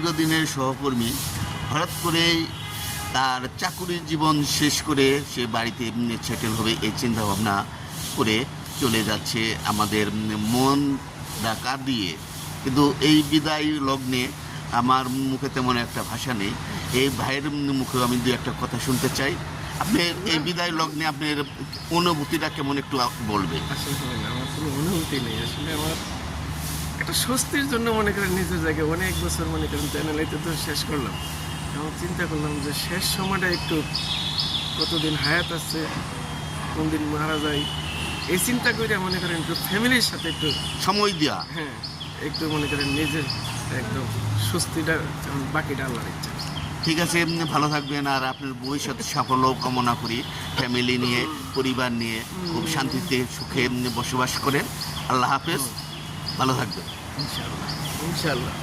দীর্ঘদিনের সহকর্মী হঠাৎ করেই তার চাকুরির জীবন শেষ করে সে বাড়িতে সেটেল হবে এই চিন্তাভাবনা করে চলে যাচ্ছে আমাদের মন ডাকা দিয়ে। কিন্তু এই বিদায় লগ্নে আমার মুখে তেমন একটা ভাষা নেই। এই ভাইয়ের মুখে আমি দু একটা কথা শুনতে চাই। আপনি এই বিদায় লগ্নে আপনার অনুভূতিটা কেমন একটু বলবেন? আসলে আমার কোনো অনুভূতি নেই। আসলে আমার একটা স্বস্তির জন্য মনে করেন নিজের জায়গায় অনেক বছর মনে করেন চ্যানেলাইতে তো শেষ করলাম। এখন চিন্তা করলাম যে শেষ সময়টা একটু কতদিন হায়াত আছে, কোন দিন মারা যায়, এই চিন্তা করে মনে করেন একটু ফ্যামিলির সাথে একটু সময় দেওয়া। হ্যাঁ একটু মনে করেন নিজের একদম স্বস্তিটা, বাকিটা আল্লাহর ইচ্ছা। ঠিক আছে, ভালো থাকবেন। আর আপনার ভবিষ্যৎ সাফল্য কামনা করি। ফ্যামিলি নিয়ে, পরিবার নিয়ে খুব শান্তিতে সুখে বসবাস করেন। আল্লাহ হাফেজ, ভালো থাকবেন। ইনশাআল্লাহ ইনশাআল্লাহ।